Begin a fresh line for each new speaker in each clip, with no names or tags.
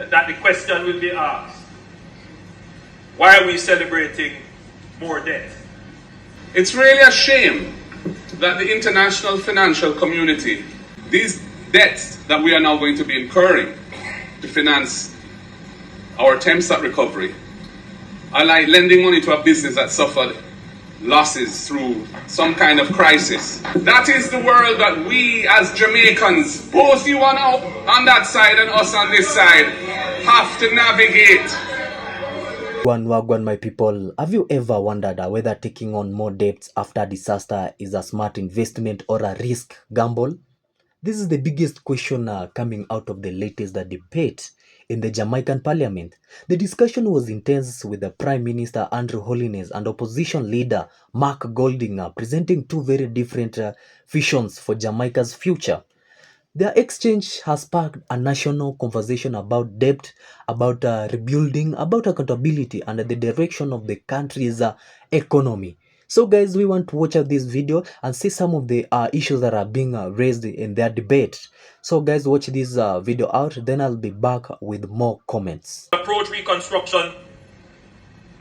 That the question will be asked, why are we celebrating more debt?
It's really a shame that the international financial community, these debts that we are now going to be incurring to finance our attempts at recovery, are like lending money to a business that suffered losses through some kind of crisis. That is the world that we as Jamaicans, both you on that side and us on this side, have to navigate.
Wagwan, my people, have you ever wondered whether taking on more debts after disaster is a smart investment or a risk gamble? This is the biggest question coming out of the latest debate in the Jamaican Parliament. The discussion was intense with the Prime Minister Andrew Holness and opposition leader Mark Golding presenting two very different visions for Jamaica's future. Their exchange has sparked a national conversation about debt, about rebuilding, about accountability, and the direction of the country's economy. So, guys, we want to watch out this video and see some of the issues that are being raised in their debate. So, guys, watch this video out, then I'll be back with more comments.
Approach reconstruction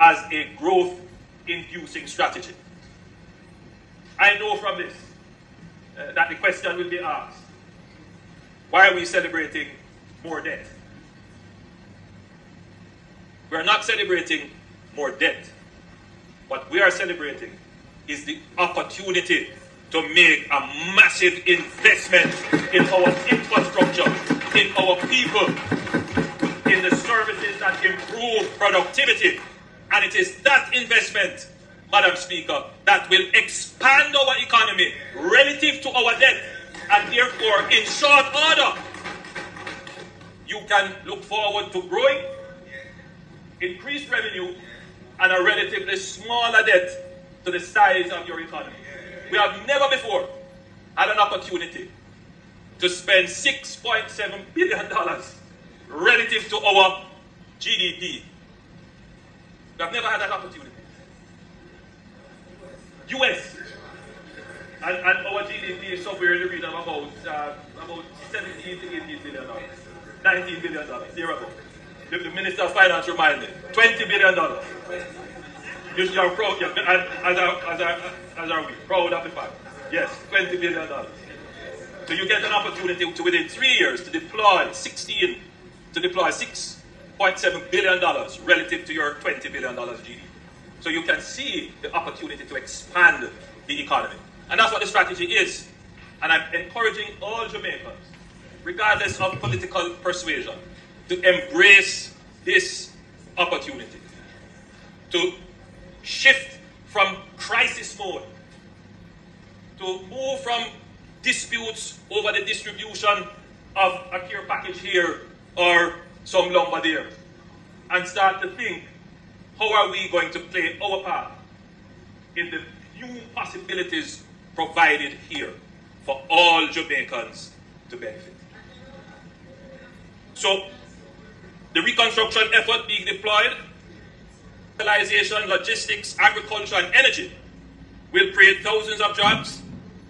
as a growth-inducing strategy. I know from this that the question will be asked, why are we celebrating more debt? We are not celebrating more debt. What we are celebrating is the opportunity to make a massive investment in our infrastructure, in our people, in the services that improve productivity. And it is that investment, Madam Speaker, that will expand our economy relative to our debt. And therefore, in short order, you can look forward to growing, increased revenue, and a relatively smaller debt to the size of your economy. We have never before had an opportunity to spend $6.7 billion relative to our GDP. We have never had that opportunity. US and our GDP is somewhere in the region of about 17 to 18 billion dollars, $19 billion. There ago. The Minister of Finance reminded me, $20 billion. You are proud, as are we, proud of the fact. Yes, $20 billion. So you get an opportunity to within 3 years to deploy $6.7 billion relative to your $20 billion GDP. So you can see the opportunity to expand the economy. And that's what the strategy is. And I'm encouraging all Jamaicans, regardless of political persuasion, to embrace this opportunity, to shift from crisis mode, to move from disputes over the distribution of a care package here or some lumber there, and start to think, how are we going to play our part in the new possibilities provided here for all Jamaicans to benefit. So, the reconstruction effort being deployed, fertilization, logistics, agriculture, and energy will create thousands of jobs,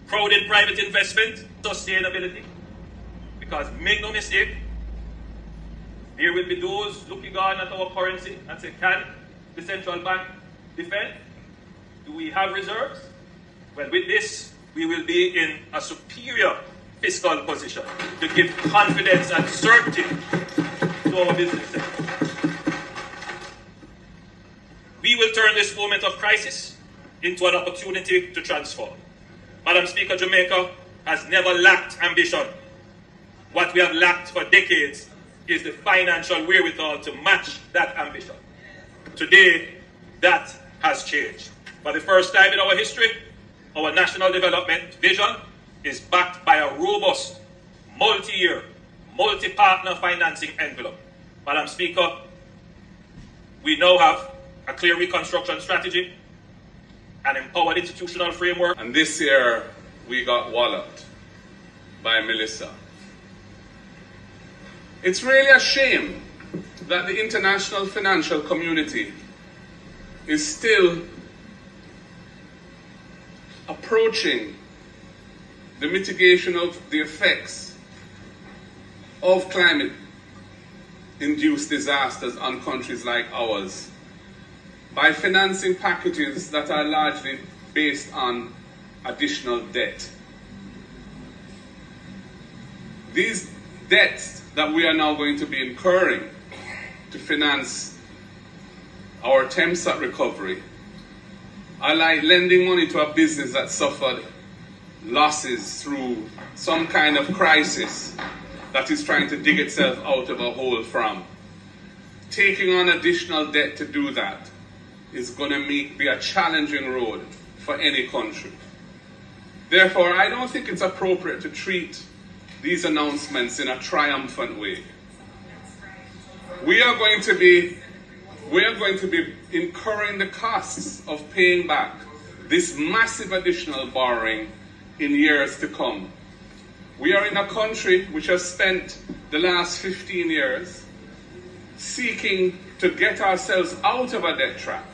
crowded private investment, sustainability. Because make no mistake, there will be those looking on at our currency and say, can the central bank defend? Do we have reserves? Well, with this, we will be in a superior fiscal position to give confidence and certainty to our business sector. We will turn this moment of crisis into an opportunity to transform. Madam Speaker, Jamaica has never lacked ambition. What we have lacked for decades is the financial wherewithal to match that ambition. Today, that has changed. For the first time in our history, our national development vision is backed by a robust, multi-year, multi-partner financing envelope. Madam Speaker, we now have a clear reconstruction strategy, an empowered institutional framework.
And this year, we got walloped by Melissa. It's really a shame that the international financial community is still approaching the mitigation of the effects of climate induce disasters on countries like ours by financing packages that are largely based on additional debt. These debts that we are now going to be incurring to finance our attempts at recovery are like lending money to a business that suffered losses through some kind of crisis that is trying to dig itself out of a hole from. Taking on additional debt to do that is going to be a challenging road for any country. Therefore, I don't think it's appropriate to treat these announcements in a triumphant way. We are going to be incurring the costs of paying back this massive additional borrowing in years to come. We are in a country which has spent the last 15 years seeking to get ourselves out of a debt trap,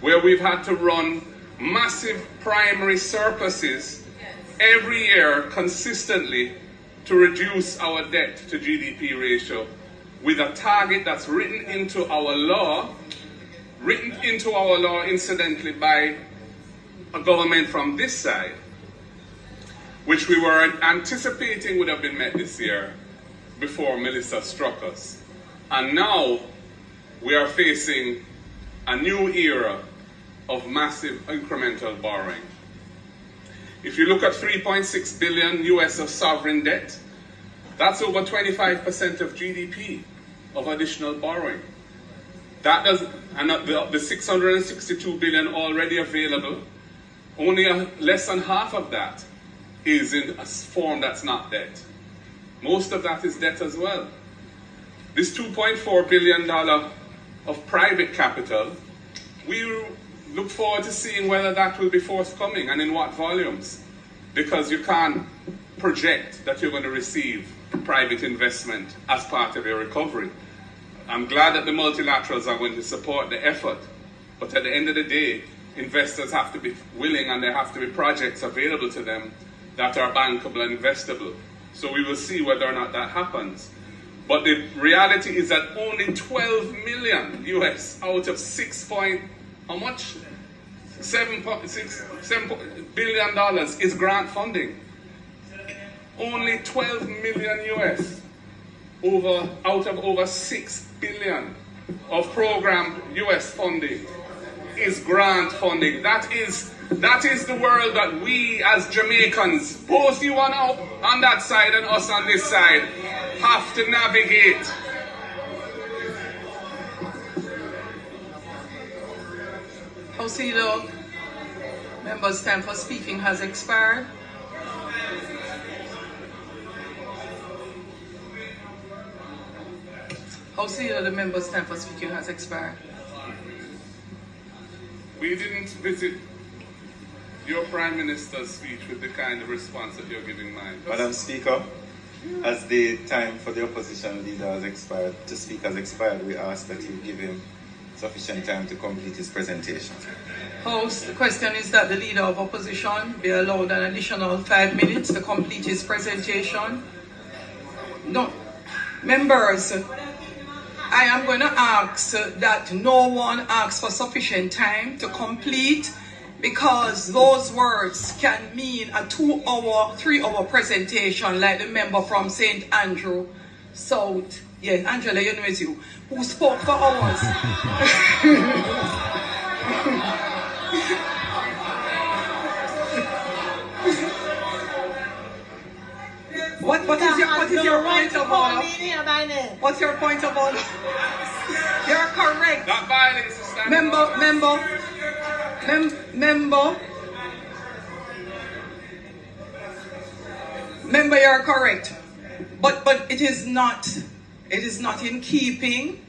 where we've had to run massive primary surpluses every year consistently to reduce our debt to GDP ratio, with a target that's written into our law incidentally by a government from this side, which we were anticipating would have been met this year before Melissa struck us. And now we are facing a new era of massive incremental borrowing. If you look at 3.6 billion US of sovereign debt, that's over 25% of GDP of additional borrowing. That does, and the 662 billion already available, only less than half of that is in a form that's not debt. Most of that is debt as well. This $2.4 billion of private capital, we look forward to seeing whether that will be forthcoming and in what volumes, because you can't project that you're going to receive private investment as part of your recovery. I'm glad that the multilaterals are going to support the effort, but at the end of the day, investors have to be willing, and there have to be projects available to them that are bankable and investable. So we will see whether or not that happens. But the reality is that only 12 million US out of $7 billion is grant funding. Only 12 million US out of over 6 billion of program US funding is grant funding. That is the world that we as Jamaicans, both you on that side and us on this side, have to navigate.
Councillor, members' time for speaking has expired. Councillor, the members' time for speaking has expired.
We didn't visit your Prime Minister's speech with the kind of response that you're giving mine.
Madam Speaker, as the time for the opposition leader has expired, we ask that you give him sufficient time to complete his presentation.
House, the question is that the leader of opposition be allowed an additional 5 minutes to complete his presentation. No, members, I am going to ask that no one asks for sufficient time to complete, because those words can mean a 2-hour, 3-hour presentation like the member from St. Andrew South. Yes, Angela, you know it's you, who spoke for hours. What is your point of order? What's your point of order? You're correct.
That violence is standing
Member, you're correct. But it is not in keeping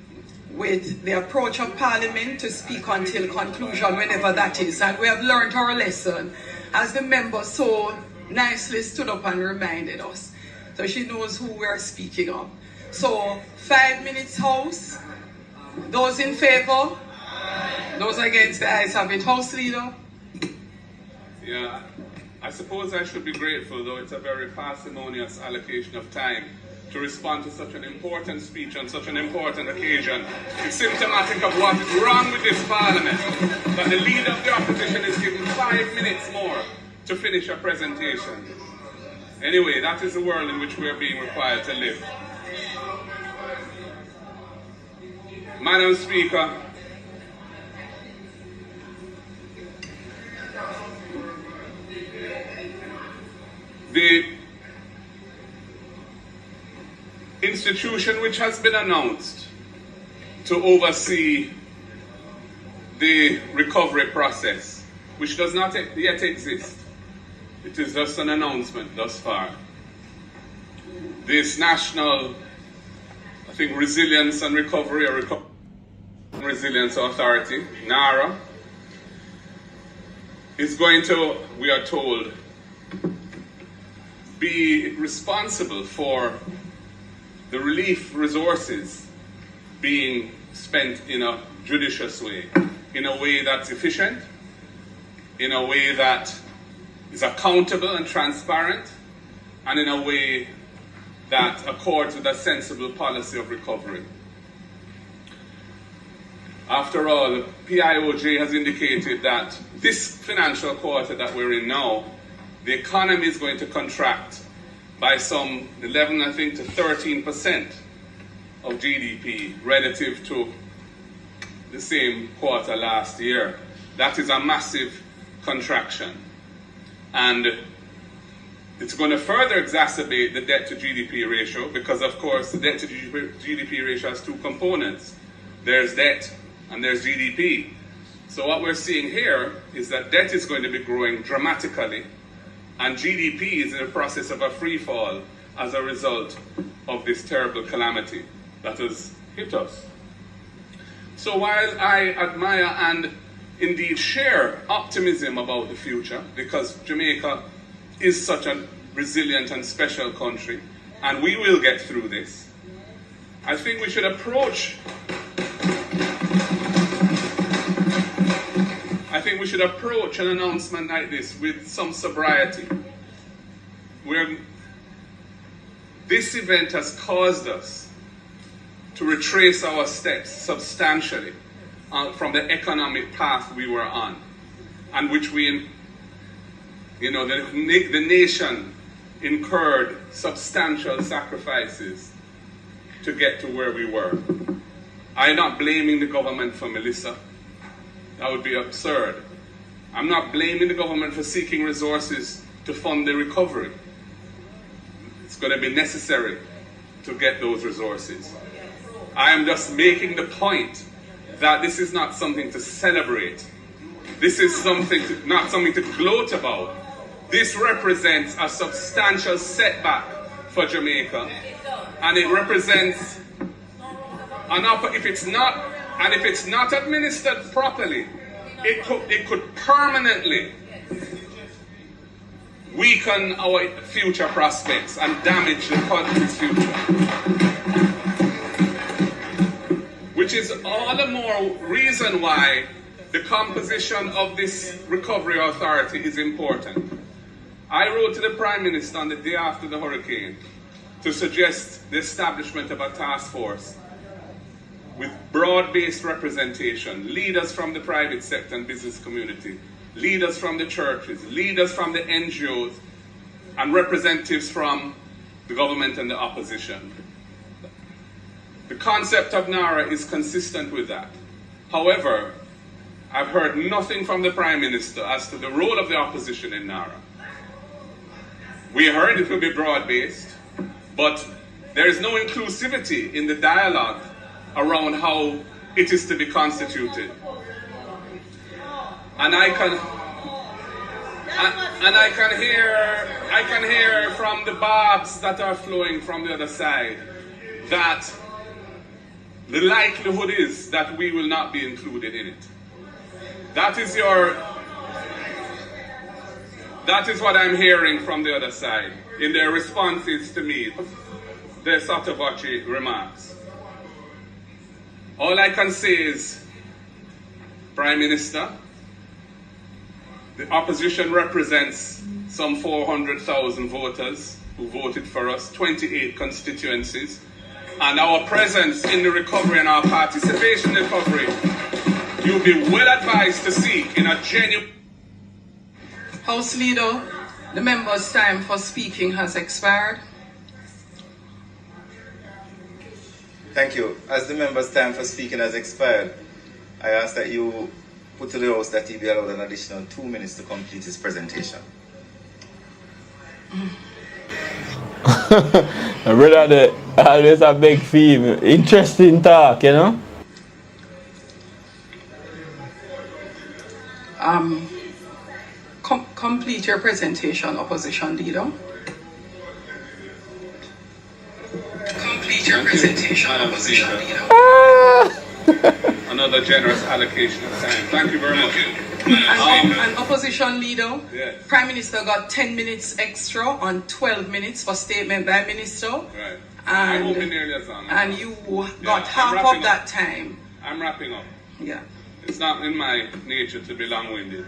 with the approach of Parliament to speak until conclusion, whenever that is. And we have learned our lesson, as the member so nicely stood up and reminded us. So she knows who we are speaking of. So 5 minutes, House. Those in favor? Those against, the ayes have it. House Leader?
Yeah, I suppose I should be grateful, though it's a very parsimonious allocation of time, to respond to such an important speech on such an important occasion. It's symptomatic of what is wrong with this Parliament, that the leader of the opposition is given 5 minutes more to finish a presentation. Anyway, that is the world in which we are being required to live. Madam Speaker, the institution which has been announced to oversee the recovery process, which does not yet exist. It is just an announcement thus far. This National, I think, Resilience and Recovery or Resilience Authority, NARA, is going to, we are told, be responsible for the relief resources being spent in a judicious way, in a way that's efficient, in a way that is accountable and transparent, and in a way that accords with a sensible policy of recovery. After all, the PIOJ has indicated that this financial quarter that we're in now, the economy is going to contract by some 11, I think, to 13% of GDP relative to the same quarter last year. That is a massive contraction. And it's going to further exacerbate the debt to GDP ratio because, of course, the debt to GDP ratio has two components. There's debt and there's GDP. So what we're seeing here is that debt is going to be growing dramatically and GDP is in the process of a free fall as a result of this terrible calamity that has hit us. So while I admire and indeed share optimism about the future, because Jamaica is such a resilient and special country, and we will get through this, I think we should approach an announcement like this with some sobriety. This event has caused us to retrace our steps substantially from the economic path we were on, and which the nation incurred substantial sacrifices to get to where we were. I'm not blaming the government for Melissa. That would be absurd. I'm not blaming the government for seeking resources to fund the recovery. It's going to be necessary to get those resources. I am just making the point that this is not something to celebrate. This is not something to gloat about. This represents a substantial setback for Jamaica, and it represents if it's not administered properly, it could permanently weaken our future prospects and damage the country's future. Which is all the more reason why the composition of this recovery authority is important. I wrote to the Prime Minister on the day after the hurricane to suggest the establishment of a task force with broad-based representation, leaders from the private sector and business community, leaders from the churches, leaders from the NGOs, and representatives from the government and the opposition. The concept of NARA is consistent with that. However, I've heard nothing from the Prime Minister as to the role of the opposition in NARA. We heard it will be broad-based, but there is no inclusivity in the dialogue around how it is to be constituted. And I can hear from the barbs that are flowing from the other side that the likelihood is that we will not be included in it. That is what I'm hearing from the other side in their responses to me, their sotto voce remarks. All I can say is, Prime Minister, the opposition represents some 400,000 voters who voted for us, 28 constituencies, and our presence in the recovery and our participation in the recovery, you'll be well advised to seek in a genuine...
House Leader, the member's time for speaking has expired.
Thank you. As the member's time for speaking has expired, I ask that you put to the House that he be allowed an additional 2 minutes to complete his presentation.
Brother, always a big theme. Interesting talk, you know?
Complete your presentation, Opposition Leader. Complete your presentation, Opposition Leader.
Another generous allocation of time. Thank you very much.
And Opposition Leader,
Yes.
Prime Minister got 10 minutes extra on 12 minutes for statement by Minister.
Right. I won't be nearly as long.
And you got
Yeah, I'm
half
wrapping
of that
up.
time.
I'm wrapping up.
Yeah.
It's not in my nature to be long-winded.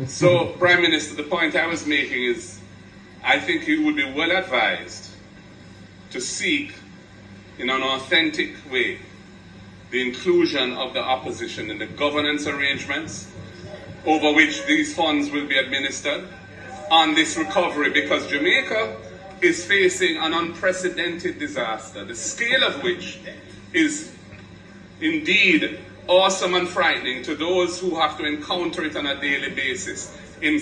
So, Prime Minister, the point I was making is, I think you would be well advised to seek, in an authentic way, the inclusion of the opposition in the governance arrangements over which these funds will be administered on this recovery, because Jamaica is facing an unprecedented disaster, the scale of which is indeed awesome and frightening to those who have to encounter it on a daily basis in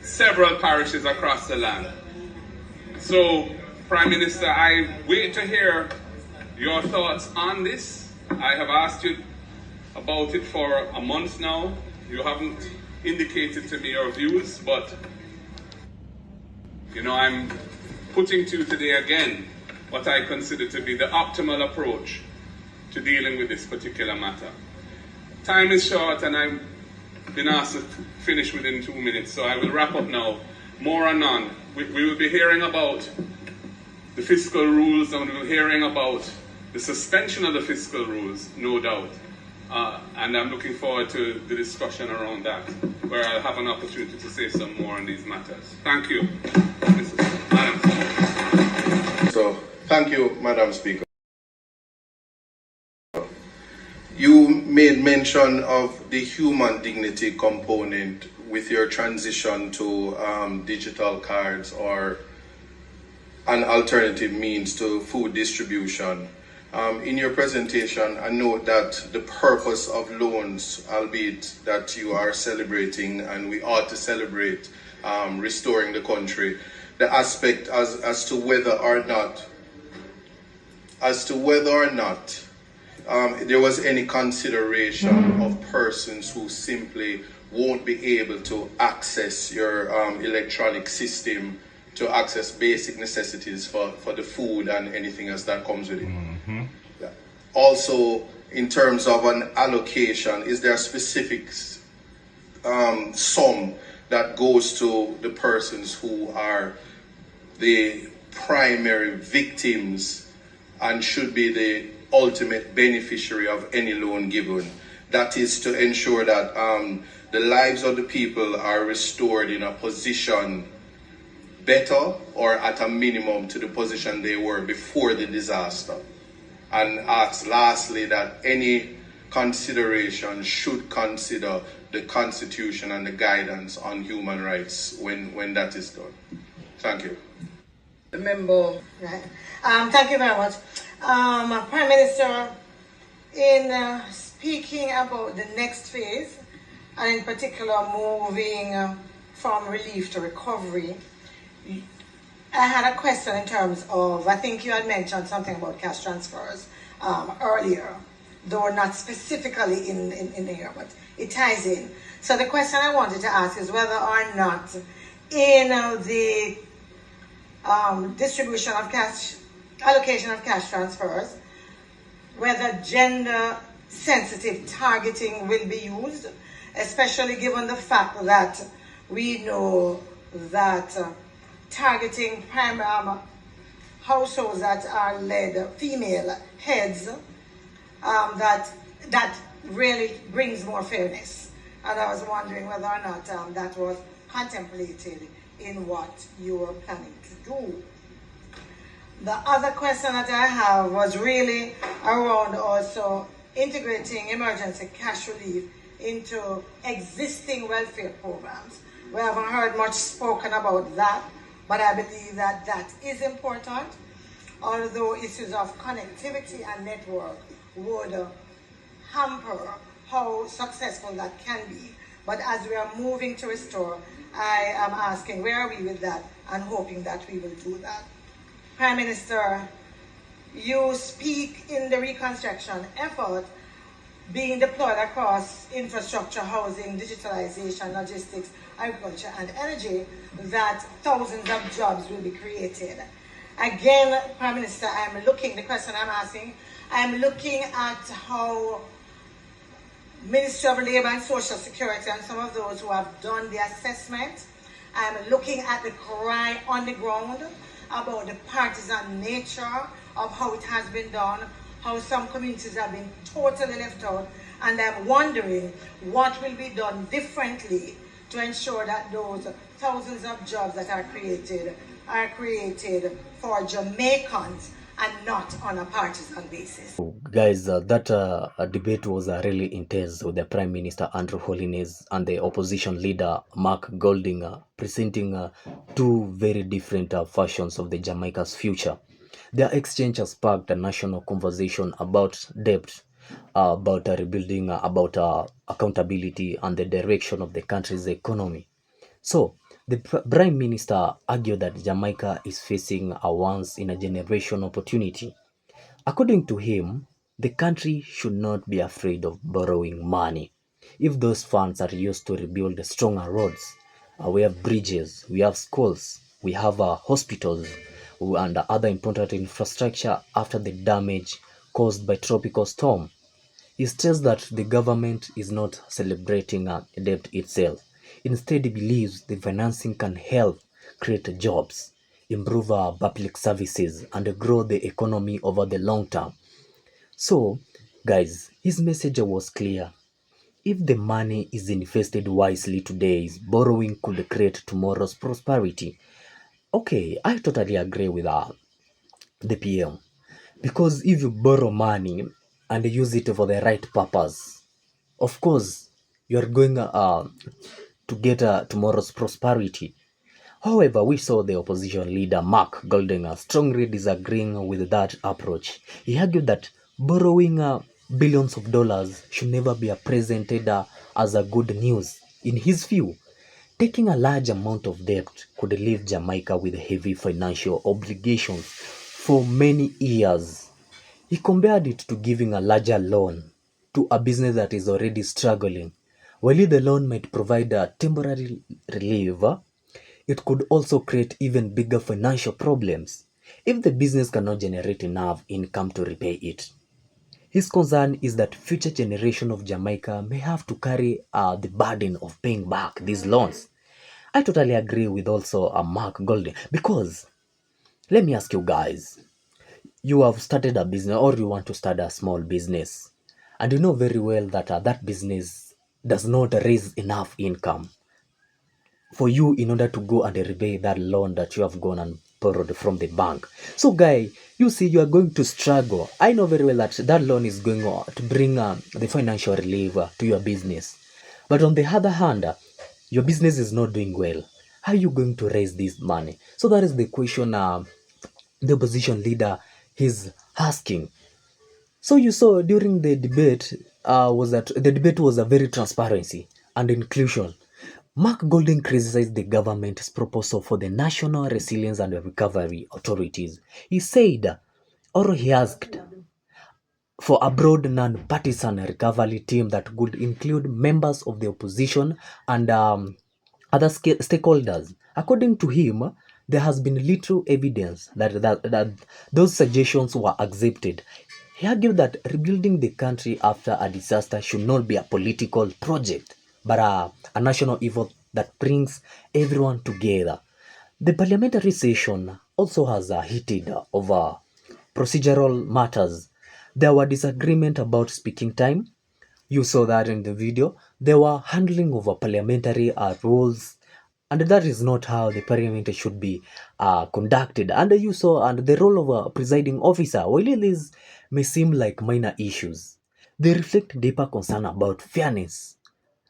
several parishes across the land. So, Prime Minister, I wait to hear your thoughts on this. I have asked you about it for a month now. You haven't indicated to me your views, but you know, I'm putting to you today again what I consider to be the optimal approach to dealing with this particular matter. Time is short and I've been asked to finish within 2 minutes, so I will wrap up now. More on none. We will be hearing about the fiscal rules, and we'll be hearing about the suspension of the fiscal rules, no doubt. And I'm looking forward to the discussion around that, where I'll have an opportunity to say some more on these matters. Thank you, Madam.
So, thank you, Madam Speaker. You made mention of the human dignity component with your transition to digital cards or an alternative means to food distribution. In your presentation, I note that the purpose of loans, albeit that you are celebrating, and we ought to celebrate restoring the country, the aspect as to whether or not there was any consideration of persons who simply won't be able to access your electronic system to access basic necessities for the food and anything else that comes with it. Mm-hmm. Yeah. Also, in terms of an allocation, is there a specific sum that goes to the persons who are the primary victims and should be the ultimate beneficiary of any loan given? That is to ensure that the lives of the people are restored in a position better or at a minimum to the position they were before the disaster. And ask lastly that any consideration should consider the Constitution and the guidance on human rights when that is done. Thank you.
The member.
Right. Thank you very much. Prime Minister, in speaking about the next phase, and in particular moving from relief to recovery, I had a question in terms of, I think you had mentioned something about cash transfers earlier, though not specifically in here, but it ties in. So the question I wanted to ask is whether or not in the distribution of cash, allocation of cash transfers, whether gender-sensitive targeting will be used, especially given the fact that we know that targeting households that are led female heads, that really brings more fairness. And I was wondering whether or not that was contemplated in what you were planning to do. The other question that I have was really around also integrating emergency cash relief into existing welfare programs. We haven't heard much spoken about that, but I believe that that is important, although issues of connectivity and network would hamper how successful that can be. But as we are moving to restore, I am asking, where are we with that, and hoping that we will do that. Prime Minister, you speak in the reconstruction effort being deployed across infrastructure, housing, digitalization, logistics, agriculture, and energy, that thousands of jobs will be created. Again, Prime Minister, the question I'm asking, I'm looking at how Ministry of Labour and Social Security and some of those who have done the assessment, I'm looking at the cry on the ground about the partisan nature of how it has been done, how some communities have been totally left out, and I'm wondering what will be done differently to ensure that those thousands of jobs that are created for Jamaicans and not on a partisan basis.
Guys, that debate was really intense with the Prime Minister Andrew Holness and the opposition leader Mark Golding presenting two very different versions of the Jamaica's future. Their exchange has sparked a national conversation about debt, about rebuilding, about accountability and the direction of the country's economy. So, the Prime Minister argued that Jamaica is facing a once-in-a-generation opportunity. According to him, the country should not be afraid of borrowing money. If those funds are used to rebuild stronger roads, we have bridges, we have schools, we have hospitals, and other important infrastructure after the damage caused by tropical storm. He stressed that the government is not celebrating debt itself. Instead, he believes the financing can help create jobs, improve public services, and grow the economy over the long term. So, guys, his message was clear. If the money is invested wisely today, borrowing could create tomorrow's prosperity. Okay, I totally agree with the PM. Because if you borrow money and use it for the right purpose, of course, you're going to get tomorrow's prosperity. However, we saw the opposition leader Mark Golding strongly disagreeing with that approach. He argued that borrowing billions of dollars should never be presented as a good news. In his view, taking a large amount of debt could leave Jamaica with heavy financial obligations for many years. He compared it to giving a larger loan to a business that is already struggling. While the loan might provide a temporary relief, it could also create even bigger financial problems if the business cannot generate enough income to repay it. His concern is that future generation of Jamaica may have to carry the burden of paying back these loans. I totally agree with also Mark Golding, because let me ask you guys, you have started a business or you want to start a small business, and you know very well that that business does not raise enough income for you in order to go and repay that loan that you have gone and borrowed from the bank. So guy, you see you are going to struggle. I know very well that that loan is going to bring the financial relief to your business. But on the other hand, your business is not doing well. How are you going to raise this money? So that is the question the opposition leader is asking. So you saw during the debate was that the debate was a very transparency and inclusion. Mark Golding criticized the government's proposal for the National Resilience and Recovery Authorities. He said, or he asked for a broad non-partisan recovery team that could include members of the opposition and other stakeholders. According to him, there has been little evidence that those suggestions were accepted. He argued that rebuilding the country after a disaster should not be a political project, but a national effort that brings everyone together. The parliamentary session also has heated over procedural matters. There were disagreement about speaking time. You saw that in the video. There were handling over parliamentary rules And that is not how the parliament should be conducted. And you saw, and the role of a presiding officer, while these may seem like minor issues, they reflect deeper concern about fairness,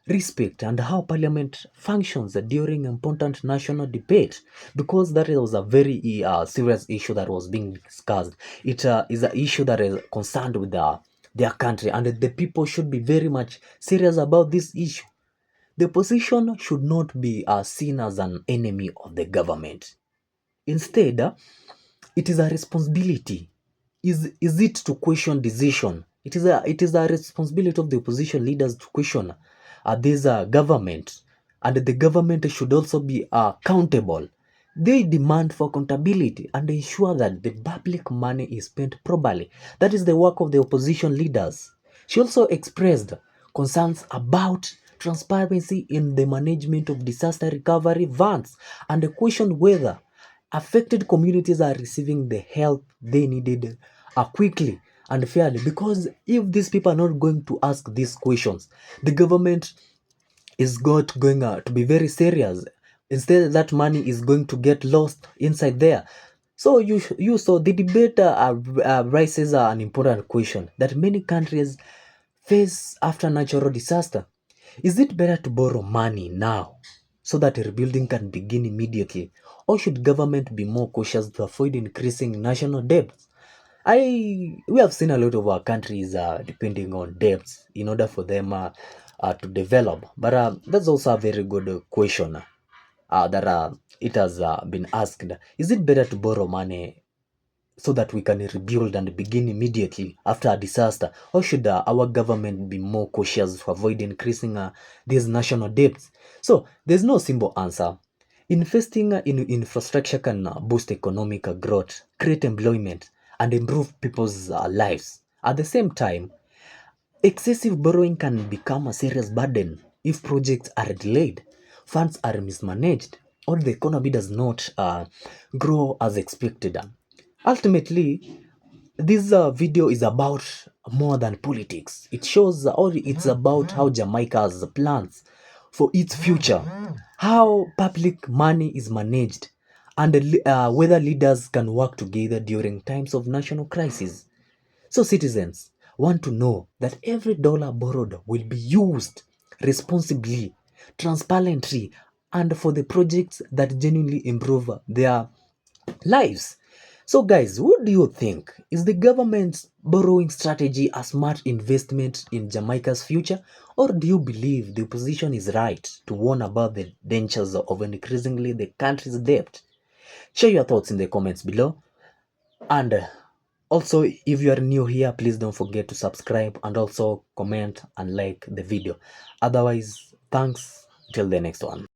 respect, and how parliament functions during important national debate, because that was a very serious issue that was being discussed. It is an issue that is concerned with their country, and the people should be very much serious about this issue. The opposition should not be seen as an enemy of the government. Instead, it is a responsibility. Is it to question decision? It is a responsibility of the opposition leaders to question this government, and the government should also be accountable. They demand for accountability and ensure that the public money is spent properly. That is the work of the opposition leaders. She also expressed concerns about transparency in the management of disaster recovery funds and questioned whether affected communities are receiving the help they needed quickly and fairly. Because if these people are not going to ask these questions, the government is not going to be very serious. Instead, that money is going to get lost inside there. So you saw the debate raises an important question that many countries face after natural disaster. Is it better to borrow money now so that rebuilding can begin immediately, or should government be more cautious to avoid increasing national debt? We have seen a lot of our countries depending on debts in order for them to develop. But that's also a very good question that it has been asked. Is it better to borrow money so that we can rebuild and begin immediately after a disaster, or should our government be more cautious to avoid increasing these national debts? So there's no simple answer. Investing in infrastructure can boost economic growth, create employment, and improve people's lives. At the same time, excessive borrowing can become a serious burden if projects are delayed, funds are mismanaged, or the economy does not grow as expected. Ultimately, this video is about more than politics. It shows, or it's about how Jamaica has plans for its future, how public money is managed, and whether leaders can work together during times of national crisis. So citizens want to know that every dollar borrowed will be used responsibly, transparently, and for the projects that genuinely improve their lives. So guys, what do you think? Is the government's borrowing strategy a smart investment in Jamaica's future? Or do you believe the opposition is right to warn about the dangers of increasingly the country's debt? Share your thoughts in the comments below. And also, if you are new here, please don't forget to subscribe and also comment and like the video. Otherwise, thanks till the next one.